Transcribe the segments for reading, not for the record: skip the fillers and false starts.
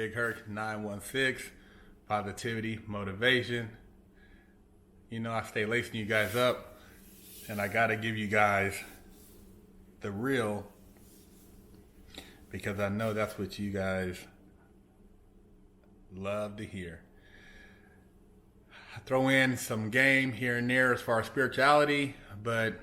Big Herc916, positivity, motivation. You know, I stay lacing you guys up, and I gotta give you guys the real, because I know that's what you guys love to hear. I throw in some game here and there as far as spirituality, but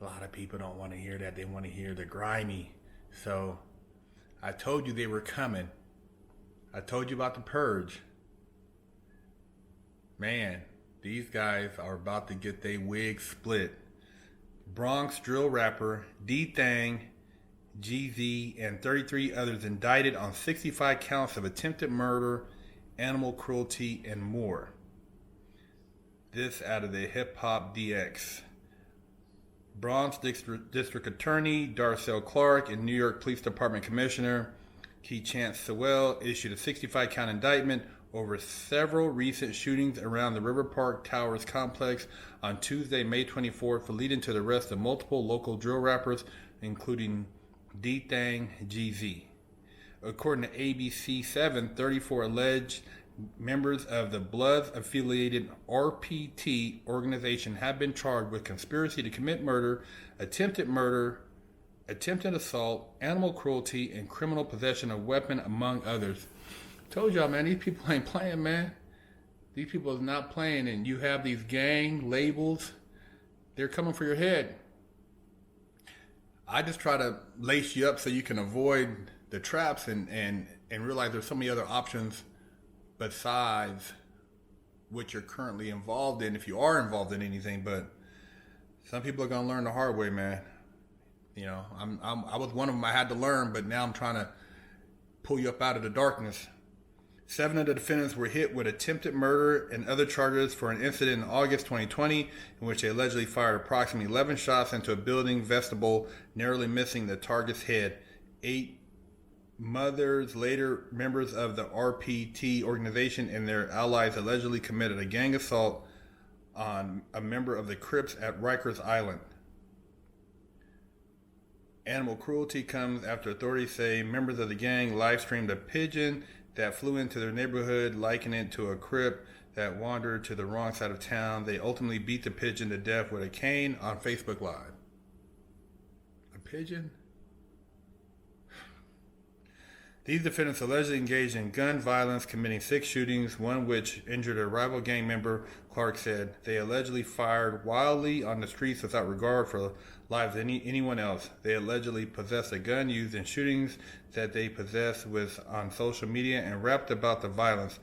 a lot of people don't want to hear that. They want to hear the grimy. So I told you they were coming. I told you about the purge. Man, these guys are about to get their wigs split. Bronx drill rapper D-Thang, GZ, and 33 others indicted on 65 counts of attempted murder, animal cruelty, and more. This out of the Hip Hop DX. Bronx District Attorney Darcel Clark and New York Police Department Commissioner Keechant Sewell issued a 65-count indictment over several recent shootings around the River Park Towers complex on Tuesday, May 24th, leading to the arrest of multiple local drill rappers, including D-Thang GZ. According to ABC7, 34 alleged members of the Bloods-affiliated RPT organization have been charged with conspiracy to commit murder, attempted assault, animal cruelty, and criminal possession of weapon, among others. Told y'all, man, these people ain't playing, man. These people is not playing, and you have these gang labels. They're coming for your head. I just try to lace you up so you can avoid the traps and realize there's so many other options besides what you're currently involved in, if you are involved in anything. But some people are gonna learn the hard way, man. You know, I was one of them. I had to learn, but now I'm trying to pull you up out of the darkness. 7 of the defendants were hit with attempted murder and other charges for an incident in August 2020 in which they allegedly fired approximately 11 shots into a building vestibule, narrowly missing the target's head. 8 mothers, later members of the RPT organization, and their allies allegedly committed a gang assault on a member of the Crips at Rikers Island. Animal cruelty comes after authorities say members of the gang live-streamed a pigeon that flew into their neighborhood, likening it to a Crip that wandered to the wrong side of town. They ultimately beat the pigeon to death with a cane on Facebook Live. A pigeon? These defendants allegedly engaged in gun violence, committing 6 shootings, one which injured a rival gang member. Clark said they allegedly fired wildly on the streets without regard for lives of anyone else. They allegedly possessed a gun used in shootings that they possessed with on social media and rapped about the violence.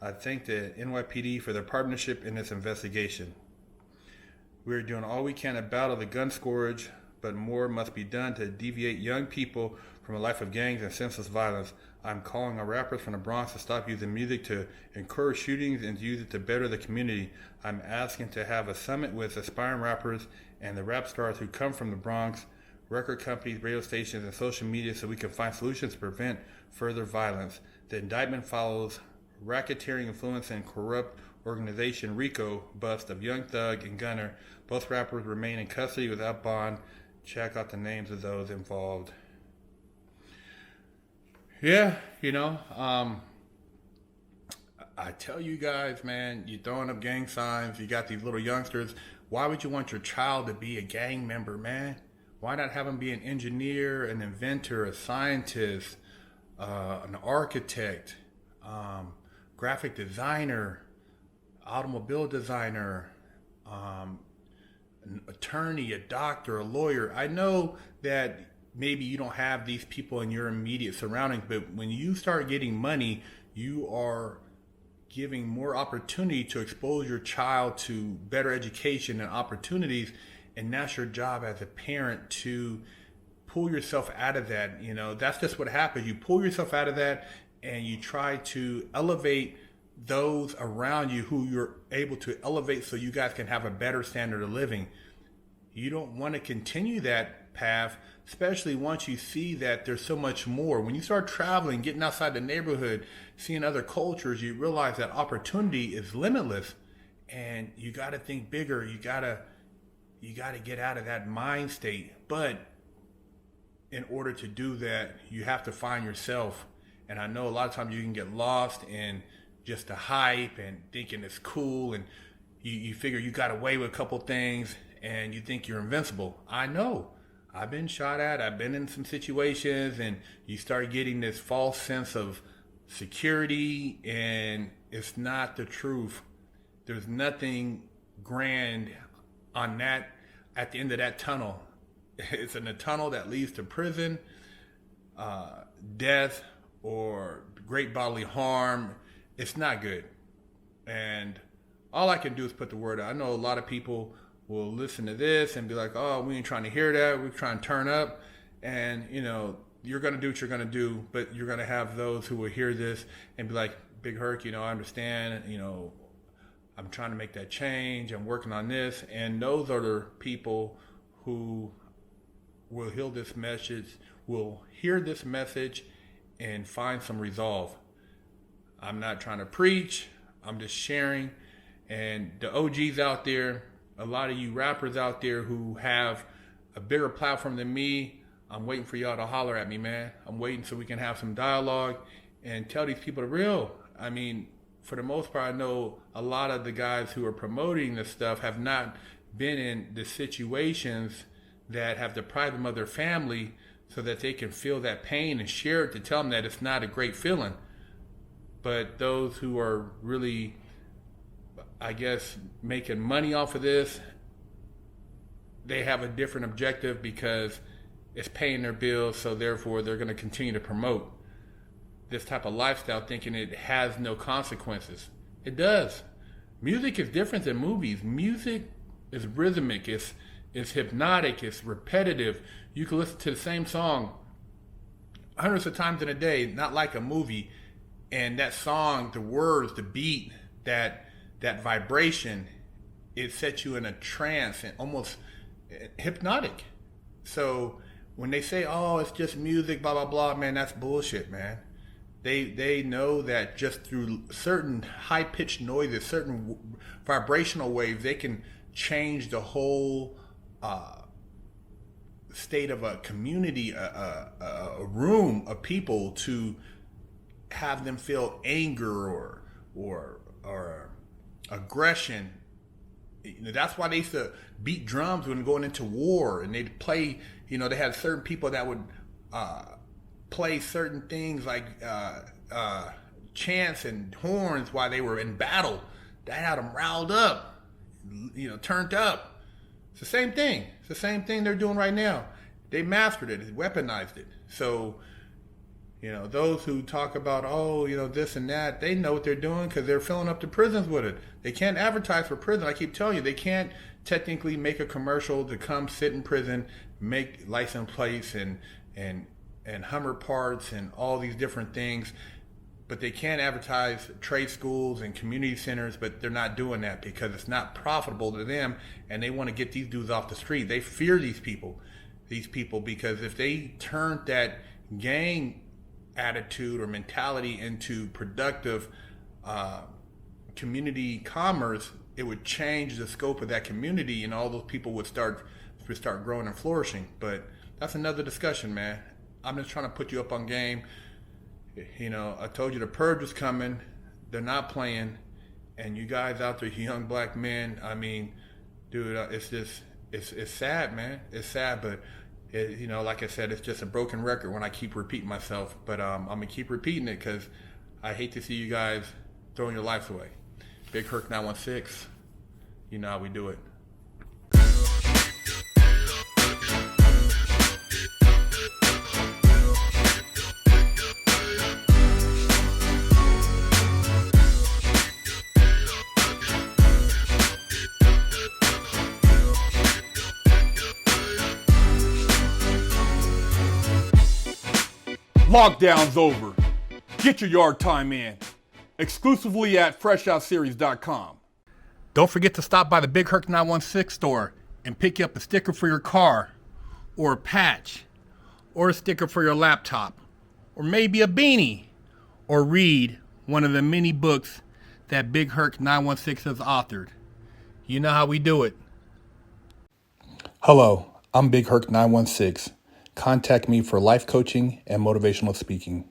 I thank the NYPD for their partnership in this investigation. We are doing all we can to battle the gun scourge, but more must be done to deviate young people from a life of gangs and senseless violence. I'm calling on rappers from the Bronx to stop using music to encourage shootings and to use it to better the community. I'm asking to have a summit with aspiring rappers and the rap stars who come from the Bronx, record companies, radio stations, and social media so we can find solutions to prevent further violence. The indictment follows racketeering influence and corrupt organization RICO bust of Young Thug and Gunner. Both rappers remain in custody without bond. Check out the names of those involved. Yeah, you know, I tell you guys, man, you're throwing up gang signs. You got these little youngsters. Why would you want your child to be a gang member, man? Why not have them be an engineer, an inventor, a scientist, an architect, graphic designer, automobile designer, an attorney, a doctor, a lawyer? I know that maybe you don't have these people in your immediate surroundings, but when you start getting money, you are giving more opportunity to expose your child to better education and opportunities, and that's your job as a parent to pull yourself out of that. You know, that's just what happens. You pull yourself out of that and you try to elevate those around you who you're able to elevate so you guys can have a better standard of living. You don't want to continue that path, especially once you see that there's so much more. When you start traveling, getting outside the neighborhood, seeing other cultures, you realize that opportunity is limitless, and you got to think bigger. You got to get out of that mind state. But in order to do that, you have to find yourself And I know a lot of times you can get lost in just the hype and thinking it's cool, and you figure you got away with a couple things and you think you're invincible. I know. I've been shot at. I've been in some situations, and you start getting this false sense of security, and it's not the truth. There's nothing grand on that at the end of that tunnel. It's in a tunnel that leads to prison, death, or great bodily harm. It's not good. And all I can do is put the word out. I know a lot of people will listen to this and be like, oh, we ain't trying to hear that. We're trying to turn up. And, you're going to do what you're going to do, but you're going to have those who will hear this and be like, Big Herc, I understand, I'm trying to make that change. I'm working on this. And those are the people who will hear this message and find some resolve. I'm not trying to preach. I'm just sharing. And the OGs out there, a lot of you rappers out there who have a bigger platform than me, I'm waiting for y'all to holler at me, man. I'm waiting so we can have some dialogue and tell these people the real. I mean, for the most part, I know a lot of the guys who are promoting this stuff have not been in the situations that have deprived them of their family so that they can feel that pain and share it to tell them that it's not a great feeling. But those who are really, I guess, making money off of this, they have a different objective because it's paying their bills, so therefore they're going to continue to promote this type of lifestyle thinking it has no consequences. It does. Music is different than movies. Music is rhythmic, it's hypnotic, it's repetitive. You can listen to the same song hundreds of times in a day, not like a movie, and that song, the words, the beat, that vibration, it sets you in a trance and almost hypnotic. So when they say, oh, it's just music, blah, blah, blah, man, that's bullshit, man. They know that just through certain high-pitched noises, certain vibrational waves, they can change the whole state of a community, a room of people, to have them feel anger or aggression. That's why they used to beat drums when going into war, and they'd play, they had certain people that would play certain things like chants and horns while they were in battle. That had them riled up, turned up. It's the same thing. It's the same thing they're doing right now. They mastered it, weaponized it. So, those who talk about, this and that, they know what they're doing because they're filling up the prisons with it. They can't advertise for prison. I keep telling you, they can't technically make a commercial to come sit in prison, make license plates and Hummer parts and all these different things. But they can advertise trade schools and community centers, but they're not doing that because it's not profitable to them, and they want to get these dudes off the street. They fear these people because if they turned that gang attitude or mentality into productive community commerce, it would change the scope of that community, and all those people would start growing and flourishing. But that's another discussion, man. I'm just trying to put you up on game. I told you the purge was coming. They're not playing. And you guys out there, you young black men, I mean, dude, it's sad, man. It's sad, but, like I said, it's just a broken record when I keep repeating myself. But I'm going to keep repeating it because I hate to see you guys throwing your lives away. Big Herc916, you know how we do it. Lockdown's over. Get your yard time in. Exclusively at FreshOutSeries.com. Don't forget to stop by the Big Herc916 store and pick you up a sticker for your car, or a patch, or a sticker for your laptop, or maybe a beanie, or read one of the many books that Big Herc916 has authored. You know how we do it. Hello, I'm Big Herc916. Contact me for life coaching and motivational speaking.